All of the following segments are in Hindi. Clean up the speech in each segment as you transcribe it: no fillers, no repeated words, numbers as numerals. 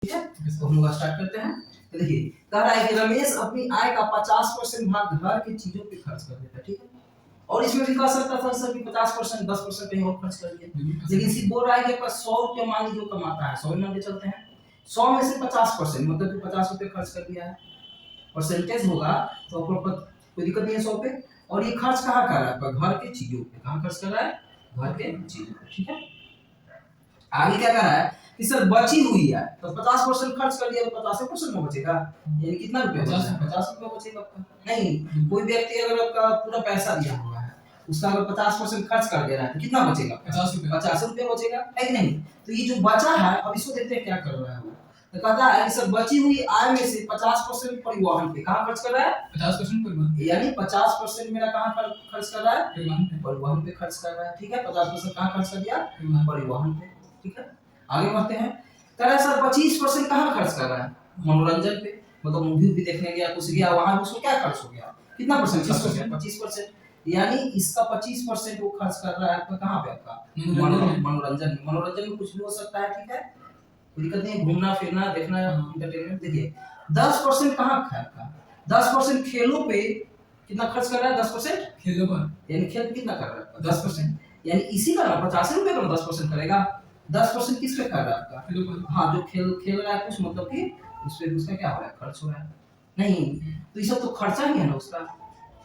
ठीक है, तो हम लोग स्टार्ट करते हैं। तो देखिए कह रहा है कि रमेश अपनी आय का 50% भाग घर की चीजों पे खर्च कर देता है, ठीक है। और इसमें भी कह सकता था सर कि 50% 10% कहीं और खर्च कर दिया, लेकिन इसी बोल रहा है कि 100 रुपया मान लीजिए कमाता है, 100 मान के चलते हैं, 100 में से 50% मतलब कि 50 रुपये खर्च कर दिया है, परसेंटेज होगा तो कोई दिक्कत नहीं है 100 पे। और ये खर्च कहाँ कर रहा है? घर के चीजों पे। कहाँ खर्च कर रहा है? घर के चीजों पे, ठीक है। आगे क्या कर रहा है कि सर बची हुई है तो 50% खर्च कर दिया तो 50% में बचेगा, यानी कितना रुपया? 50 रुपया बचेगा आपका। नहीं, कोई व्यक्ति अगर आपका पूरा पैसा दिया हुआ है, उसका अगर 50% खर्च कर दे रहा है तो कितना बचेगा? 50 रुपया बचेगा, है कि नहीं। तो ये जो बचा है अब इसको देखते हैं क्या कर रहा है वो। तो कहता है कि सर बची हुई आय में से 50% परिवहन पे। कहाँ खर्च कर रहा है? 50% परिवहन, यानी 50% मेरा कहाँ खर्च कर रहा है? परिवहन पे खर्च कर रहा है, ठीक है। 50% कहाँ खर्च कर दिया? परिवहन पे, ठीक है। आगे बढ़ते हैं। कह रहा है सर 25% कहाँ खर्च कर रहा है? मनोरंजन पे, मतलब मूवी भी देखने गया, कुछ गया, वहां उसको क्या खर्च हो गया? कितना परसेंट? 25%। यानी इसका 25% वो खर्च कर रहा है आपका कहाँ पे? आपका मनोरंजन। मनोरंजन में कुछ भी हो सकता है, ठीक है, कोई दिक्कत नहीं, घूमना फिरना देखना एंटरटेनमेंट। देखिए 10% कहाँ है आपका? 10% खेलों पे कितना खर्च कर रहा है? 10% खेलों पर, यानी खेल पे कितना कर रहा है? 10%, यानी इसी का 50 रुपए का 10% करेगा। 10% किस पे कर रहा है आपका? हाँ, जो खेल रहा है कुछ, मतलब कि उस पे उसका क्या हो रहा है? खर्च हो रहा है। नहीं, तो ये सब तो खर्चा ही है ना उसका।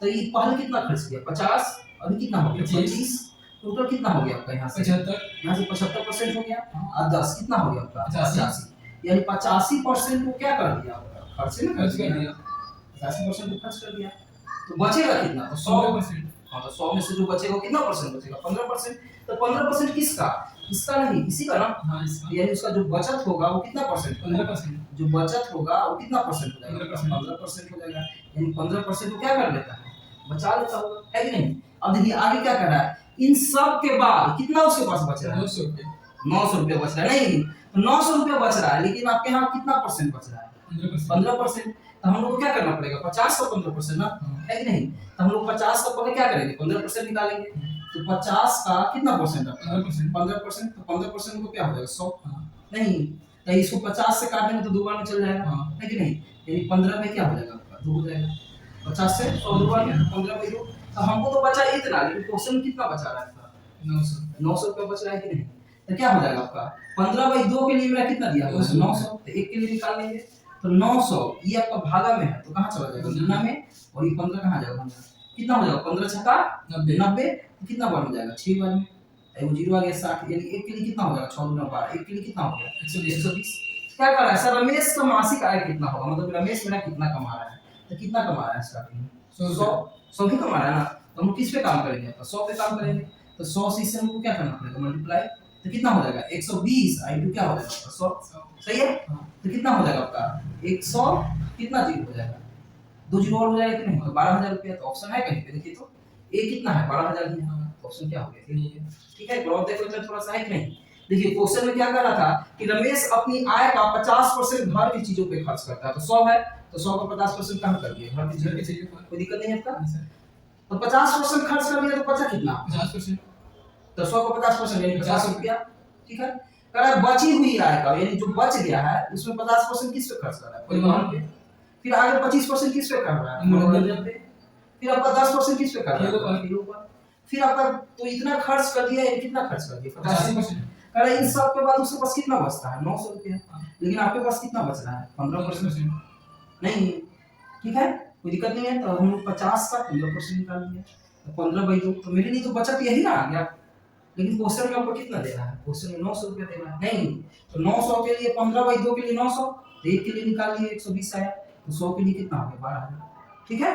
तो ये पहले कितना खर्च किया? 50, अभी कितना हो गया? 25। टोटल कितना हो गया आपका? यहाँ से 75, यहाँ से 75% हो गया, और 10 कितना हो गया आपका? 85, यानी 85% को क्या कर दिया आपका? खर्च में खर्च कर दिया, 85% को खर्च कर दिया। तो बचेगा कितना? तो 100%। हाँ, तो 100 में से जो बचेगा कितना परसेंट बचेगा? 15%। तो 15% किसका? इसका नहीं, इसी का ना। हाँ, इसका। यानी उसका जो बचत होगा वो कितना परसेंट? 15%। जो बचत होगा वो कितना परसेंट हो जाएगा? 15% हो जाएगा, यानी 15% को क्या कर लेता है? बचा लेता होगा, है कि नहीं। अब देखिए आगे क्या कर रहा है, इन सब के बाद कितना उसके पास बच रहा है? 900 रुपया। 900 रुपया बच रहा है। नहीं, 900 रुपया बच रहा है, लेकिन आपके यहाँ कितना परसेंट बच रहा है? 15%। तो हम लोग को क्या करना पड़ेगा? 50 का 15% ना, है कि नहीं। तो हम लोग 50 का पहले क्या करेंगे? 15% निकालेंगे। तो 50 का कितना परसेंट? 15%। तो 15% को क्या हो जाएगा? 100। नहीं, तो इसको 50 से काटेंगे तो 2 बार में चल जाएगा, है कि नहीं। यानी 15 में क्या हो जाएगा आपका? 2 हो जाएगा। 50 से 100 2 बार में 15/2। तो हमको तो बचा इतना, लेकिन क्वेश्चन में कितना बचा रहा है? 900 रुपया बच रहा है कि नहीं। तो क्या हो जाएगा आपका? 15/2 के लिए मेरा कितना दिया हुआ है? 900। तो 1 के लिए निकाल लेंगे, तो 900 ये आपका भागा में है तो कहाँ चला जाएगा? गुना में, और ये 15 कहाँ जाएगा? कितना हो जाएगा? 15 छक्का 90। तो कितना बार में जाएगा? 6 बार में। एगो जीरो आ गया 60, यानी 1 के लिए कितना हो जाएगा? 6 गुना 12, 1 के लिए कितना हो गया? 120। क्या कर रहा है सर? रमेश का मासिक आय कितना होगा? मतलब रमेश मेरा कितना कमा रहा है? तो कितना कमा रहा है स्टार्टिंग में? 100 ही कमा रहा है ना। तो हम किस पे काम करेंगे? 100 पे काम करेंगे। तो 100 से इससे हमको क्या करना पड़ेगा? मल्टीप्लाई। तो कितना हो जाएगा? 120 i2 क्या हो जाएगा? 100। सही है। तो कितना हो जाएगा आपका? 100 कितना जीरो हो जाएगा? 2 जीरो और हो जाएगा कि नहीं? तो 12000 रुपया। तो ऑप्शन है कहीं पे? देखिए तो ए कितना है? 12000 ही है। ऑप्शन क्या हो गया? ये है, ठीक है। ग्राफ देख लेते हैं थोड़ा सा, है कि नहीं। देखिए क्वेश्चन में क्या कर रहा था कि रमेश अपनी आय का 50% घर की चीजों पे खर्च करता है। तो 100 है, तो 100 का 50% कहां कर दिए? घर की चीजों पर। कोई दिक्कत नहीं है इसका। तो 50% खर्च कर दिया तो बचा कितना? 50%। तो 100 का 50% यानी 50 रुपया, ठीक है। कह रहा है बची हुई आय का, यानी जो बच गया है उसमें 50% किस पे खर्च कर रहा है? परिवहन पे। फिर आगे 25% किस पे कर रहा है? मनोरंजन पे। फिर आपका 10% किस पे कर रहा है? खेलों पर। फिर आपका तो इतना खर्च कर दिया, ये कितना खर्च कर दिया? 85%। कह रहा है इन सब के बाद उसके पास कितना बचता है? 900 रुपया। लेकिन आपके पास कितना बच रहा है? 15%। नहीं, ठीक है, कोई दिक्कत नहीं है। तो हम लोग 50 का 15% निकाल लिए, तो 15/2। तो मेरे लिए तो बचत यही ना आ गया। लेकिन क्वेश्चन में आपको कितना दे रहा है? क्वेश्चन में 900 रुपया दे रहा है। नहीं, तो 900 के लिए 15/2 के लिए 900, तो 1 के लिए निकाल लिए 120 आया। तो 100 के लिए कितना हो गया? 12000, ठीक है।